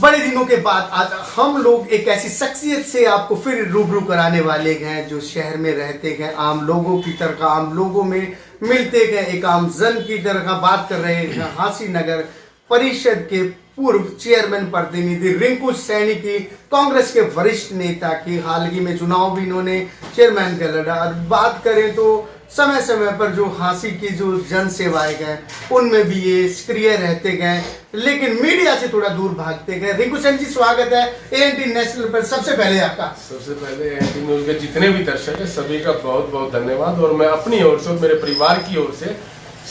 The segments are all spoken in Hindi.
बड़े दिनों के बाद आज हम लोग एक ऐसी शख्सियत से आपको फिर रूबरू कराने वाले हैं जो शहर में रहते हैं, आम लोगों की तरह आम लोगों में मिलते हैं, एक आम जन की तरह बात कर रहे हैं। हांसी नगर परिषद के पूर्व चेयरमैन प्रतिनिधि रिंकू सैनी की, कांग्रेस के वरिष्ठ नेता की। हाल ही में चुनाव भी इन्होंने चेयरमैन का लड़ा। और बात करें तो समय समय पर जो हांसी की जो जन सेवाएं गए उनमें भी ये सक्रिय रहते गए, लेकिन मीडिया से थोड़ा दूर भागते गए। रिंकू सैनी जी, स्वागत है एएनटी नेशनल पर। सबसे पहले आपका, सबसे पहले एएनटी न्यूज के जितने भी दर्शक हैं सभी का बहुत बहुत धन्यवाद। और मैं अपनी ओर से और मेरे परिवार की ओर से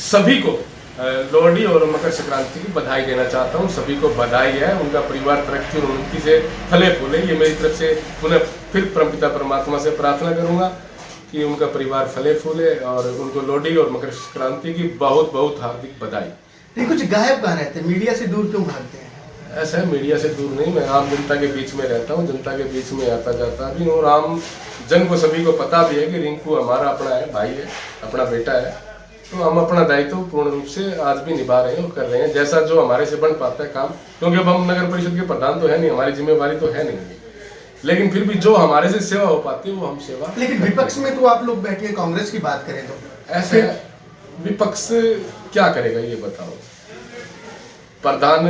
सभी को लोहड़ी और मकर संक्रांति की बधाई देना चाहता हूँ। सभी को बधाई है, उनका परिवार तरक्की और उन्नति से फले फूले, ये मेरी तरफ से पुनः फिर परमपिता परमात्मा से प्रार्थना करूंगा कि उनका परिवार फले फूले और उनको लोहड़ी और मकर संक्रांति की बहुत बहुत हार्दिक बधाई। कुछ गायब कहाँ रहते हैं, मीडिया से दूर क्यों भागते हैं? ऐसा है, मीडिया से दूर नहीं, मैं आम जनता के बीच में रहता हूँ, जनता के बीच में आता जाता भी हूँ। और आम जन को सभी को पता भी है कि रिंकू हमारा अपना है, भाई है, अपना बेटा है। तो हम अपना दायित्व पूर्ण रूप से आज भी निभा रहे हैं और कर रहे हैं, जैसा जो हमारे से बन पाता है काम। क्योंकि अब हम नगर परिषद के प्रधान तो है नहीं, हमारी जिम्मेवारी तो है नहीं, लेकिन फिर भी जो हमारे से सेवा हो पाती है वो हम सेवा। लेकिन विपक्ष में तो आप लोग बैठे हैं, कांग्रेस की बात करें तो ऐसे विपक्ष क्या करेगा ये बताओ। प्रधान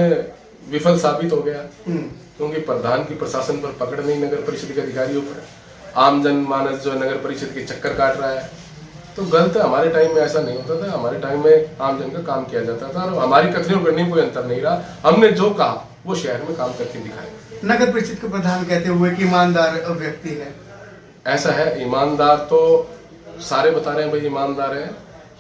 विफल साबित हो गया क्योंकि प्रधान की प्रशासन पर पकड़ नहीं नगर परिषद के अधिकारियों पर। आम जन मानस जो नगर परिषद के चक्कर काट रहा है, तो गलत है। हमारे टाइम में ऐसा नहीं होता था, हमारे टाइम में आम जन का काम किया जाता था और हमारी कथनी और करनी में कोई अंतर नहीं रहा। हमने जो कहा वो शहर में काम करके दिखाया। नगर परिषद के प्रधान कहते हुए कि ईमानदार व्यक्ति है, ऐसा है, ईमानदार तो सारे बता रहे हैं भाई ईमानदार है,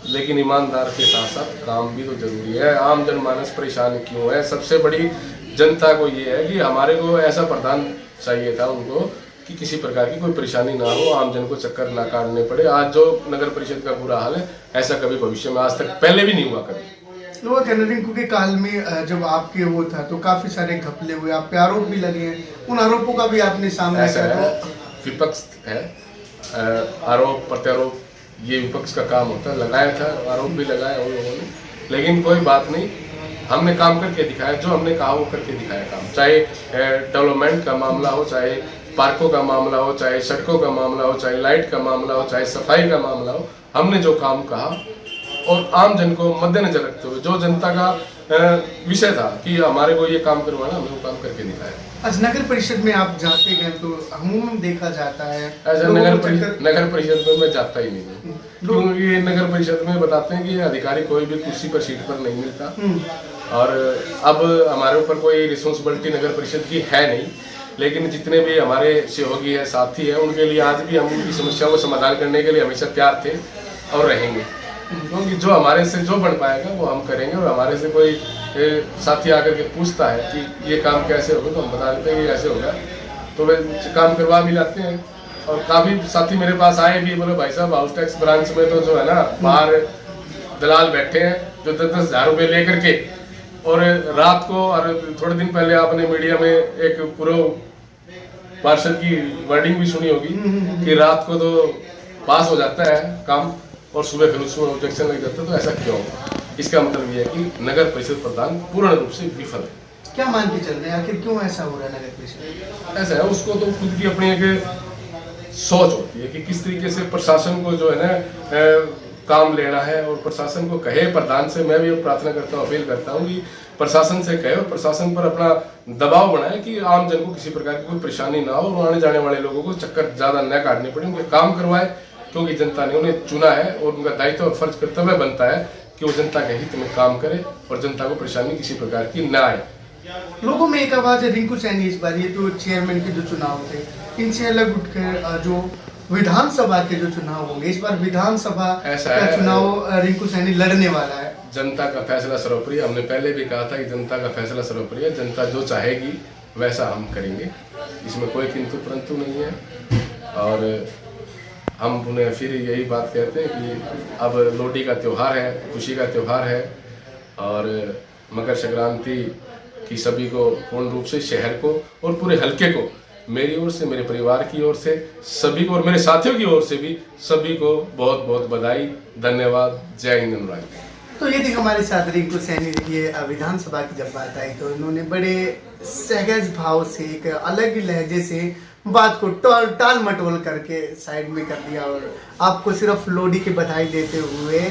लेकिन ईमानदार के साथ साथ काम भी तो जरूरी है। आम जनमानस परेशान क्यों है? सबसे बड़ी जनता को ये है कि हमारे को ऐसा प्रधान चाहिए था उनको कि किसी प्रकार की कोई परेशानी ना हो, आम जन को चक्कर ना काटने पड़े। आज जो नगर परिषद का बुरा हाल है, ऐसा कभी भविष्य में आज तक पहले भी नहीं हुआ कभी। लोग रिंकू के काल में जब आपके वो था तो काफी सारे घपले हुए, आप पे आरोप भी लगे हैं, उन आरोपों का भी आपने सामना किया। विपक्ष है, आरोप प्रत्यारोप ये विपक्ष का काम होता है। लगाया था, आरोप भी लगाया उन लोगों ने, लेकिन कोई बात नहीं, हमने काम करके दिखाया। जो हमने कहा वो करके दिखाया काम, चाहे डेवलपमेंट का मामला हो, चाहे पार्कों का मामला हो, चाहे सड़कों का मामला हो, चाहे लाइट का मामला हो, चाहे सफाई का मामला हो। हमने जो काम कहा और आम जन को मद्देनजर रखते हुए जो जनता का विषय था कि हमारे को ये काम करवाना, हमने वो काम करके दिखाया। आज नगर परिषद में आप जाते हैं तो अमूमन देखा जाता है ऐसा नगर परिषद में मैं जाता ही नहीं हूँ, क्योंकि नगर परिषद में बताते हैं कि अधिकारी कोई भी कुर्सी पर सीट पर नहीं मिलता। और अब हमारे ऊपर कोई रिस्पॉन्सिबिलिटी नगर परिषद की है नहीं, लेकिन जितने भी हमारे सहयोगी है, साथी है, उनके लिए आज भी हम उनकी समस्याओं को समाधान करने के लिए हमेशा तैयार थे और रहेंगे। क्योंकि जो हमारे से जो बन पाएगा वो हम करेंगे। और हमारे से कोई साथी आकर के पूछता है कि ये काम कैसे होगा, तो हम बता देते हैं कि ऐसे होगा, तो वे काम करवा भी जाते हैं। और काफ़ी साथी मेरे पास आए भी, बोले भाई साहब हाउस टैक्स ब्रांच में तो जो है ना बाहर दलाल बैठे हैं जो 10-10 हज़ार रुपये ले करके, और रात को, और थोड़े दिन पहले आपने मीडिया में एक पूर्व पार्षद की वर्डिंग भी सुनी होगी कि रात को तो पास हो जाता है काम और सुबह फिर उसमें ऑब्जेक्शन लग जाता है। तो ऐसा क्यों? इसका मतलब ये है कि नगर परिषद प्रधान पूर्ण रूप से विफल है। क्या मान के चल रहे हैं, आखिर क्यों ऐसा हो रहा है नगर परिषद? ऐसा है, उसको तो खुद की अपनी एक सोच होती है कि किस तरीके से प्रशासन को जो है ना काम लेना है। और प्रशासन को कहे, प्रधान से मैं भी प्रार्थना करता हूँ, अपील करता हूँ कि प्रशासन से कहे और प्रशासन पर अपना दबाव बनाए कि आम जन को किसी प्रकार की कोई परेशानी ना हो और आने जाने वाले लोगों को चक्कर ज्यादा न काटने पड़े, उनके काम करवाए। क्योंकि जनता ने उन्हें चुना है और उनका दायित्व और फर्ज कर्तव्य बनता है कि वो जनता के हित में काम करे और जनता को परेशानी किसी प्रकार की न आए। लोगों में एक आवाज है, रिंकू सैनी इस बार ये तो चेयरमैन के जो चुनाव थे इनसे अलग उठकर जो विधानसभा के जो चुनाव होंगे, इस बार विधानसभा का चुनाव रिंकू सैनी लड़ने वाला है। जनता का फैसला सर्वोपरि। हमने पहले भी कहा था कि जनता का फैसला सर्वोपरि है, जनता जो चाहेगी वैसा हम करेंगे, इसमें कोई किंतु परंतु नहीं है। और हम उन्हें फिर यही बात कहते हैं कि अब लोहड़ी का त्यौहार है, खुशी का त्यौहार है, और मकर संक्रांति की सभी को पूर्ण रूप से शहर को और पूरे हलके को मेरी ओर से, मेरे परिवार की ओर से सभी को और मेरे साथियों की ओर से भी सभी को बहुत बहुत बधाई, धन्यवाद। जय हिंद। तो ये थी हमारे साथ रिंकू सैनी। देखिए विधानसभा की जब बात आई तो इन्होंने बड़े सहज भाव से एक अलग ही लहजे से बात को टाल मटोल करके साइड में कर दिया और आपको सिर्फ लोडी की बधाई देते हुए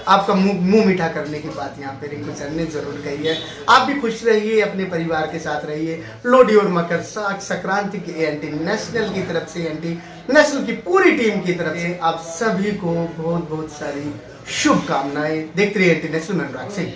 आपका मुंह मीठा करने की बात यहाँ पे रिंकू सर ने जरूर कही है। आप भी खुश रहिए, अपने परिवार के साथ रहिए। लोडी और मकर संक्रांति की एंटी नेशनल की तरफ से, एंटी नेशनल की पूरी टीम की तरफ से आप सभी को बहुत बहुत सारी शुभकामनाएं। देखते रहिए एंटी नेशनल। मैं अनुराग सिंह।